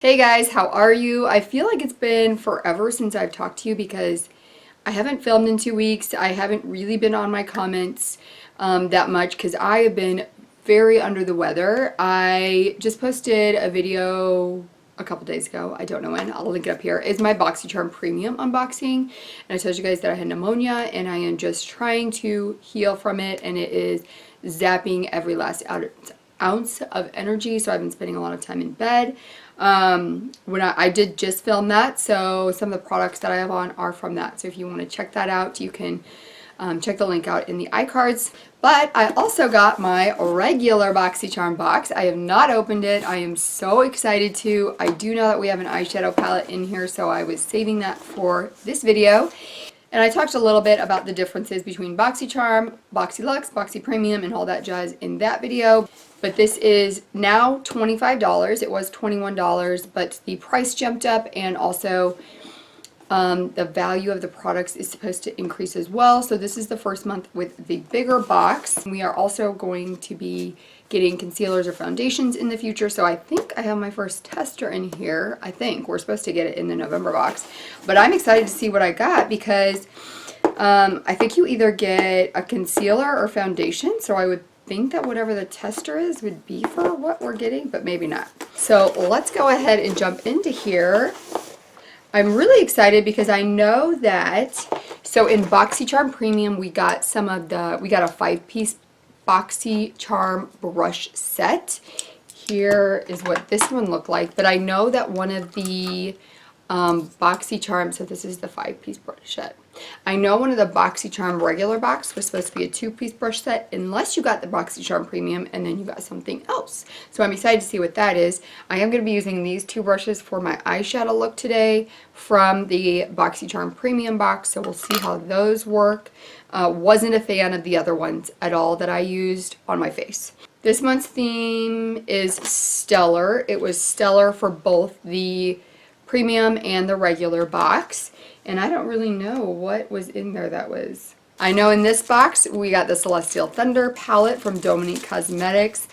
Hey guys, how are you? I feel like it's been forever since I've talked to you because I haven't filmed in 2 weeks. I haven't really been on my comments that much because I have been very under the weather. I just posted a video a couple days ago. I don't know when. I'll link it up here. It's my Boxycharm Premium unboxing. And I told you guys that I had pneumonia and I am just trying to heal from it, and it is zapping every last ounce of energy. So I've been spending a lot of time in bed. When I did just film that, so some of the products that I have on are from that. So if you want to check that out, you can check the link out in the iCards. But I also got my regular Boxycharm box. I have not opened it. I am so excited to. I do know that we have an eyeshadow palette in here, so I was saving that for this video. And I talked a little bit about the differences between Boxycharm, Boxy Luxe, Boxy Premium, and all that jazz in that video. But this is now $25. It was $21, but the price jumped up, and also the value of the products is supposed to increase as well. So this is the first month with the bigger box. We are also going to be getting concealers or foundations in the future. So I think I have my first tester in here. I think we're supposed to get it in the November box, but I'm excited to see what I got because I think you either get a concealer or foundation. So I would think that whatever the tester is would be for what we're getting, but maybe not. So let's go ahead and jump into here. I'm really excited because I know that, so in Boxycharm Premium, we got a 5-piece Boxycharm brush set. Here is what this one looked like, but I know that one of the Boxycharm, so this is the 5-piece brush set. I know one of the Boxycharm regular box was supposed to be a 2-piece brush set, unless you got the Boxycharm Premium and then you got something else. So I'm excited to see what that is. I am going to be using these two brushes for my eyeshadow look today from the Boxycharm Premium box, so we'll see how those work. Wasn't a fan of the other ones at all that I used on my face. This month's theme is Stellar. It was Stellar for both the Premium and the regular box. And I don't really know what was in there that was. I know in this box we got the Celestial Thunder palette from Dominique Cosmetics.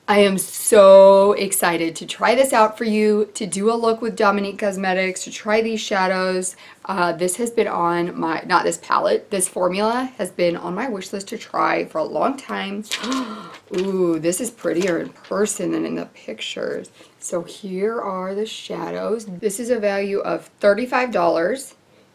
I am so excited to try this out for you, to do a look with Dominique Cosmetics, to try these shadows. This has been on my, not this palette, this formula has been on my wish list to try for a long time. Ooh, this is prettier in person than in the pictures. So here are the shadows. This is a value of $35.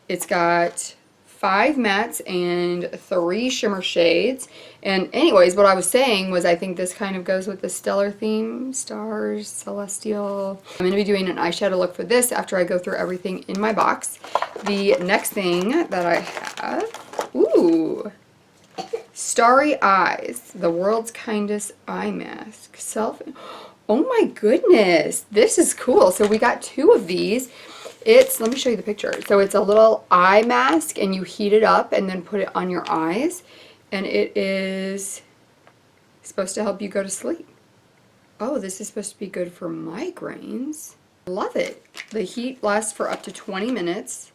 It's got 5 mattes and 3 shimmer shades. And anyways, what I was saying was I think this kind of goes with the Stellar theme. Stars, Celestial. I'm going to be doing an eyeshadow look for this after I go through everything in my box. The next thing that I have, ooh, Starry Eyes, the world's kindest eye mask. Oh my goodness, this is cool. So we got 2 of these. Let me show you the picture. So it's a little eye mask and you heat it up and then put it on your eyes. And it is supposed to help you go to sleep. Oh, this is supposed to be good for migraines. Love it. The heat lasts for up to 20 minutes.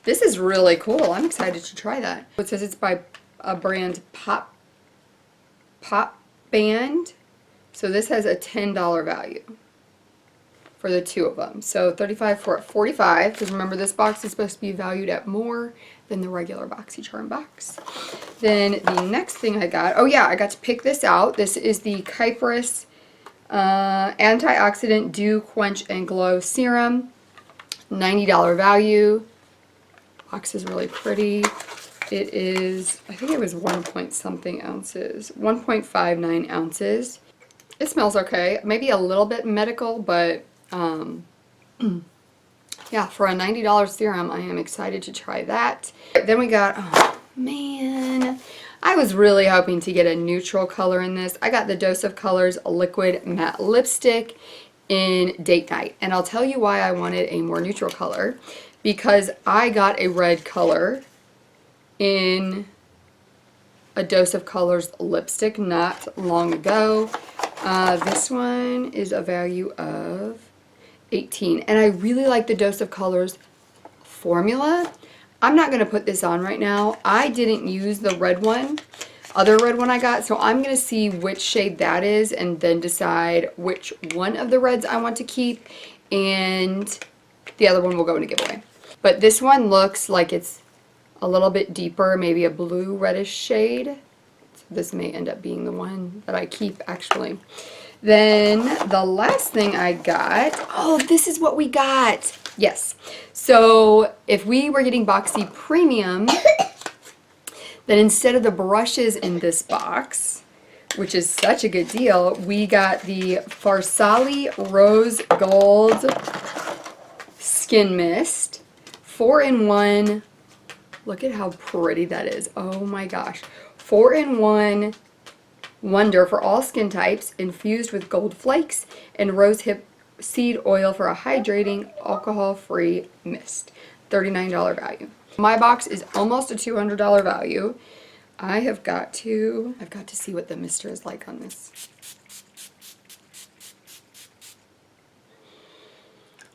This is really cool. I'm excited to try that. It says it's by a brand Pop Band. So this has a $10 value for the 2 of them. So 35 for 45, because remember this box is supposed to be valued at more than the regular Boxycharm box. Then the next thing I got, oh yeah, I got to pick this out. This is the Kypris Antioxidant Dew Quench and Glow Serum. $90 value. Box is really pretty. It is, I think it was 1.something ounces. 1.59 ounces. It smells okay. Maybe a little bit medical, but yeah, for a $90 serum, I am excited to try that. Then we got, oh man, I was really hoping to get a neutral color in this. I got the Dose of Colors Liquid Matte Lipstick in Date Night. And I'll tell you why I wanted a more neutral color. Because I got a red color in a Dose of Colors lipstick not long ago. This one is a value of $18, and I really like the Dose of Colors formula. I'm not going to put this on right now. I didn't use the other red one I got, so I'm going to see which shade that is and then decide which one of the reds I want to keep and the other one will go in a giveaway. But this one looks like it's a little bit deeper, maybe a blue reddish shade. So this may end up being the one that I keep actually. Then the last thing I got, oh, this is what we got. Yes. So if we were getting Boxy Premium, then instead of the brushes in this box, which is such a good deal, we got the Farsali Rose Gold Skin Mist, 4-in-1. Look at how pretty that is. Oh my gosh. 4-in-1 wonder for all skin types, infused with gold flakes and rosehip seed oil for a hydrating, alcohol-free mist. $39 value. My box is almost a $200 value. I've got to see what the mister is like on this.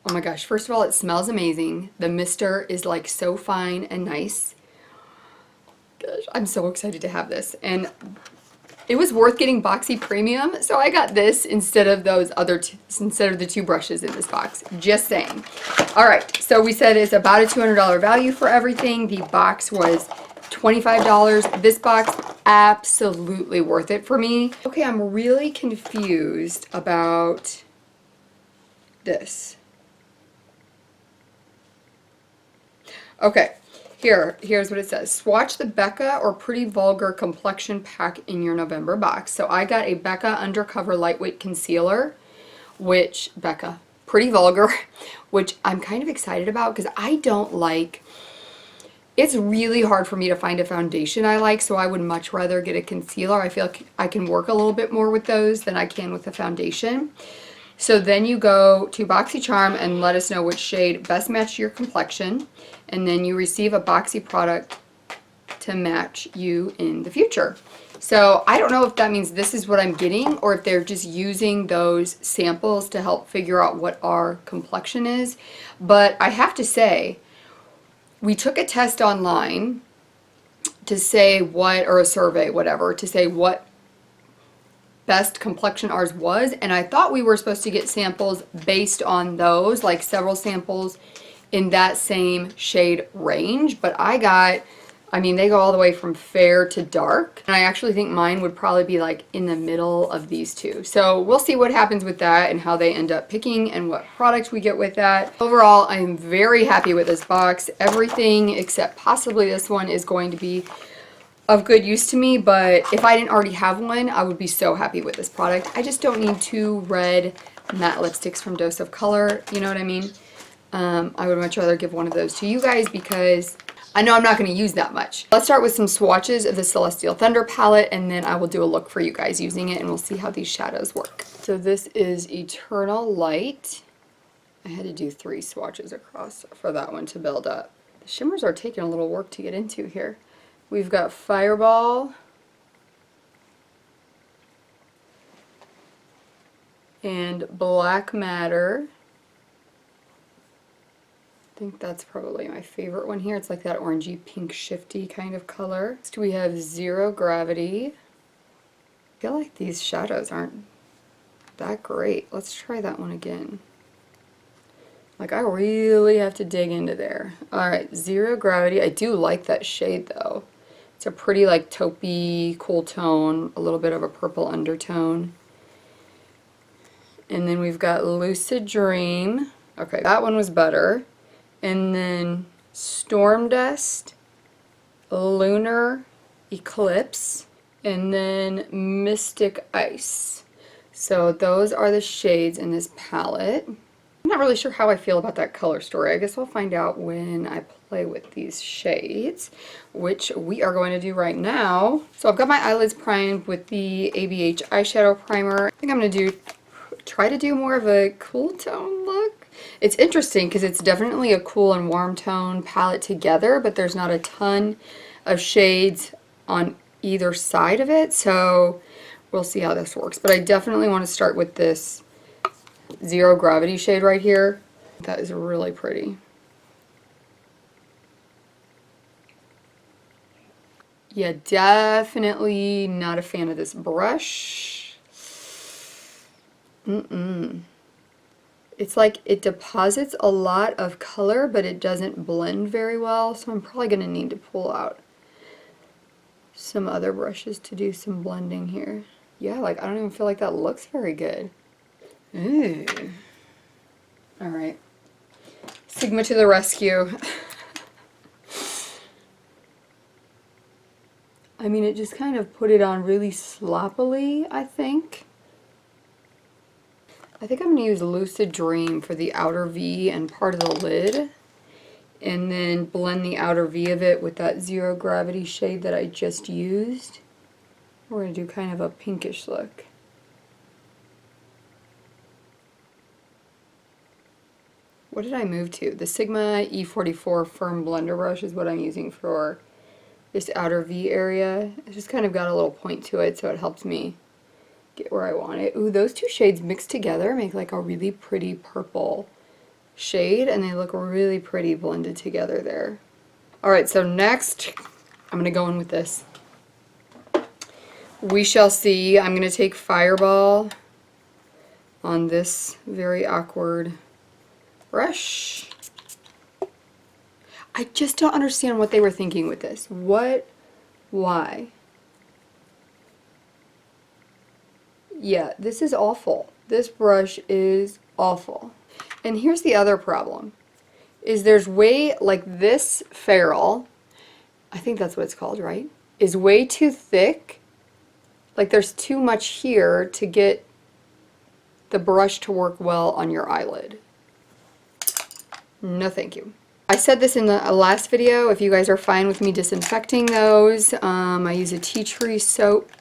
Oh my gosh, first of all, it smells amazing. The mister is like so fine and nice. Gosh, I'm so excited to have this. And it was worth getting Boxy Premium, so I got this instead of those other instead of the 2 brushes in this box. Just saying. All right, so we said it's about a $200 value for everything. The box was $25. This box, absolutely worth it for me. Okay, I'm really confused about this. Okay. Here's what it says. Swatch the Becca or Pretty Vulgar Complexion Pack in your November box. So I got a Becca Undercover Lightweight Concealer, which, Becca, Pretty Vulgar, which I'm kind of excited about because I don't like, it's really hard for me to find a foundation I like, so I would much rather get a concealer. I feel like I can work a little bit more with those than I can with a foundation. So then you go to Boxycharm and let us know which shade best matches your complexion, and then you receive a Boxy product to match you in the future. So I don't know if that means this is what I'm getting or if they're just using those samples to help figure out what our complexion is. But I have to say, we took a test online to say what, or a survey, whatever, to say what best complexion ours was, and I thought we were supposed to get samples based on those, like several samples in that same shade range, but I mean, they go all the way from fair to dark, and I actually think mine would probably be like in the middle of these two. So we'll see what happens with that and how they end up picking and what products we get with that. Overall, I am very happy with this box. Everything except possibly this one is going to be of good use to me, but if I didn't already have one, I would be so happy with this product. I just don't need 2 red matte lipsticks from Dose of Color, you know what I mean? I would much rather give one of those to you guys because I know I'm not going to use that much. Let's start with some swatches of the Celestial Thunder palette, and then I will do a look for you guys using it, and we'll see how these shadows work. So this is Eternal Light. I had to do 3 swatches across for that one to build up. The shimmers are taking a little work to get into here. We've got Fireball and Black Matter. I think that's probably my favorite one here. It's like that orangey pink shifty kind of color. Next we have Zero Gravity. I feel like these shadows aren't that great. Let's try that one again. Like, I really have to dig into there. Alright, Zero Gravity. I do like that shade though. It's a pretty like taupey, cool tone, a little bit of a purple undertone. And then we've got Lucid Dream. Okay, that one was better. And then Storm Dust, Lunar Eclipse, and then Mystic Ice. So those are the shades in this palette. I'm not really sure how I feel about that color story. I guess I'll find out when I play with these shades, which we are going to do right now. So I've got my eyelids primed with the ABH eyeshadow primer. I think I'm going to try to do more of a cool tone look. It's interesting because it's definitely a cool and warm tone palette together, but there's not a ton of shades on either side of it, so we'll see how this works. But I definitely want to start with this Zero Gravity shade right here. That is really pretty. Yeah, definitely not a fan of this brush. It's like it deposits a lot of color, but it doesn't blend very well, so I'm probably going to need to pull out some other brushes to do some blending here. Yeah, like I don't even feel like that looks very good. Ooh. Alright. Sigma to the rescue. I mean, it just kind of put it on really sloppily, I think. I think I'm going to use Lucid Dream for the outer V and part of the lid. And then blend the outer V of it with that Zero Gravity shade that I just used. We're going to do kind of a pinkish look. What did I move to? The Sigma E44 Firm Blender Brush is what I'm using for this outer V area. It's just kind of got a little point to it, so it helps me get where I want it. Ooh, those two shades mixed together make like a really pretty purple shade, and they look really pretty blended together there. Alright, so next, I'm going to go in with this. We shall see. I'm going to take Fireball on this very awkward brush. I just don't understand what they were thinking with this. Why? Yeah, this is awful. This brush is awful. And here's the other problem, is there's way, like this ferrule, I think that's what it's called, right? Is way too thick. Like there's too much here to get the brush to work well on your eyelid. No thank you. I said this in the last video, if you guys are fine with me disinfecting those. I use a tea tree soap.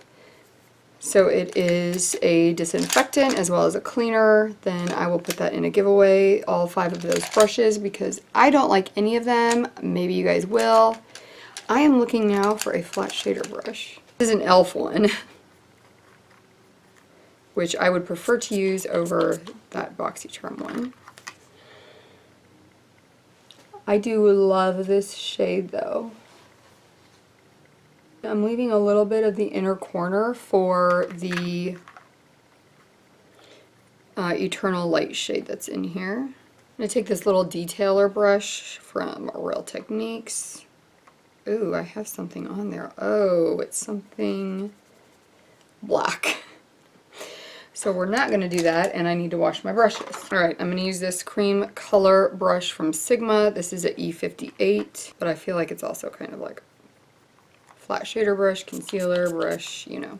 So it is a disinfectant as well as a cleaner. Then I will put that in a giveaway, all 5 of those brushes, because I don't like any of them. Maybe you guys will. I am looking now for a flat shader brush. This is an e.l.f. one, which I would prefer to use over that Boxycharm one. I do love this shade though. I'm leaving a little bit of the inner corner for the Eternal Light shade that's in here. I'm going to take this little detailer brush from Real Techniques. Ooh, I have something on there. Oh, it's something black. So we're not going to do that, and I need to wash my brushes. Alright, I'm going to use this cream color brush from Sigma. This is an E58, but I feel like it's also kind of like flat shader brush, concealer brush, you know.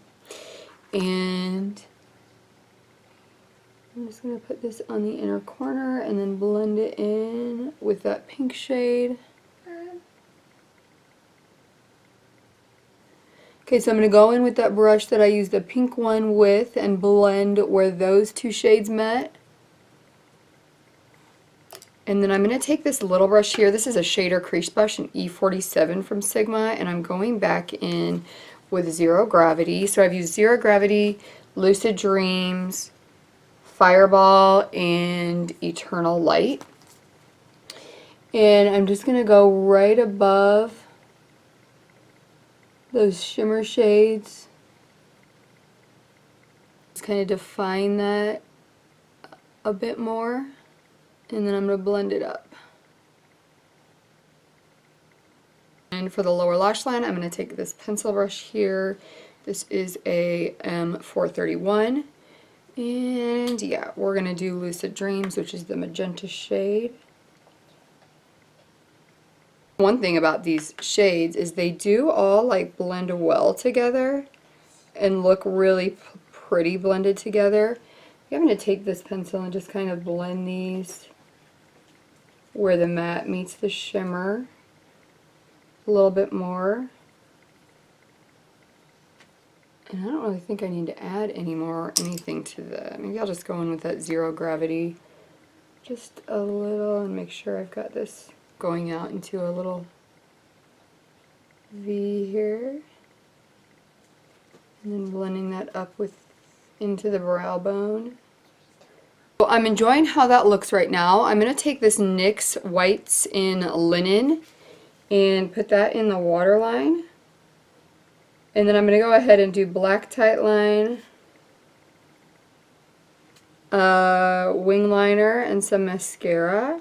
And I'm just going to put this on the inner corner and then blend it in with that pink shade. Okay, so I'm going to go in with that brush that I used the pink one with and blend where those two shades met. And then I'm going to take this little brush here. This is a shader crease brush, an E47 from Sigma, and I'm going back in with Zero Gravity. So I've used Zero Gravity, Lucid Dreams, Fireball, and Eternal Light. And I'm just going to go right above those shimmer shades. Just kind of define that a bit more. And then I'm going to blend it up. And for the lower lash line, I'm going to take this pencil brush here. This is a M431. And yeah, we're going to do Lucid Dreams, which is the magenta shade. One thing about these shades is they do all like blend well together and look really pretty blended together. I'm going to take this pencil and just kind of blend these where the matte meets the shimmer a little bit more. And I don't really think I need to add any more anything to that. Maybe I'll just go in with that Zero Gravity just a little and make sure I've got this going out into a little V here. And then blending that up with into the brow bone. So I'm enjoying how that looks right now. I'm going to take this NYX Whites in Linen and put that in the waterline. And then I'm going to go ahead and do black tight line wing liner and some mascara.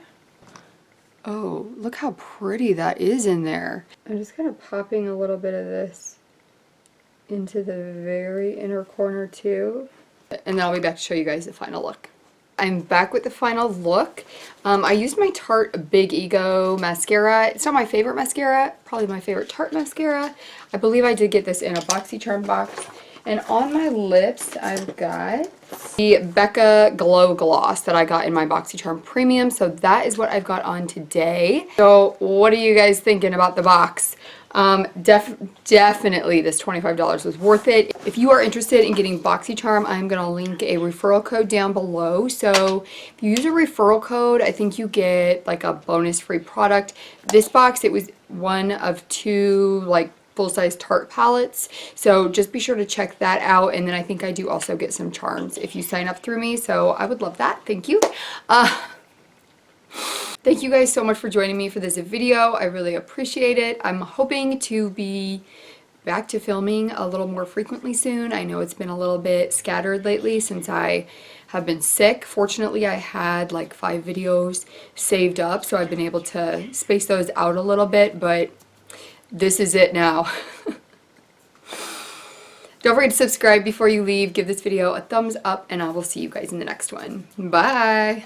Oh, look how pretty that is in there. I'm just kind of popping a little bit of this into the very inner corner too. And then I'll be back to show you guys the final look. I'm back with the final look. I used my Tarte Big Ego mascara. It's not my favorite mascara, probably my favorite Tarte mascara. I believe I did get this in a Boxycharm box. And on my lips, I've got the Becca Glow Gloss that I got in my Boxycharm Premium. So that is what I've got on today. So what are you guys thinking about the box? Definitely this $25 was worth it. If you are interested in getting Boxycharm, I'm going to link a referral code down below. So if you use a referral code, I think you get like a bonus free product. This box, it was one of two like full-size Tarte palettes, so just be sure to check that out. And then I think I do also get some charms if you sign up through me, so I would love that. Thank you. Thank you guys so much for joining me for this video. I really appreciate it. I'm hoping to be back to filming a little more frequently soon. I know it's been a little bit scattered lately since I have been sick. Fortunately, I had like 5 videos saved up, so I've been able to space those out a little bit, but this is it now. Don't forget to subscribe before you leave. Give this video a thumbs up, and I will see you guys in the next one. Bye!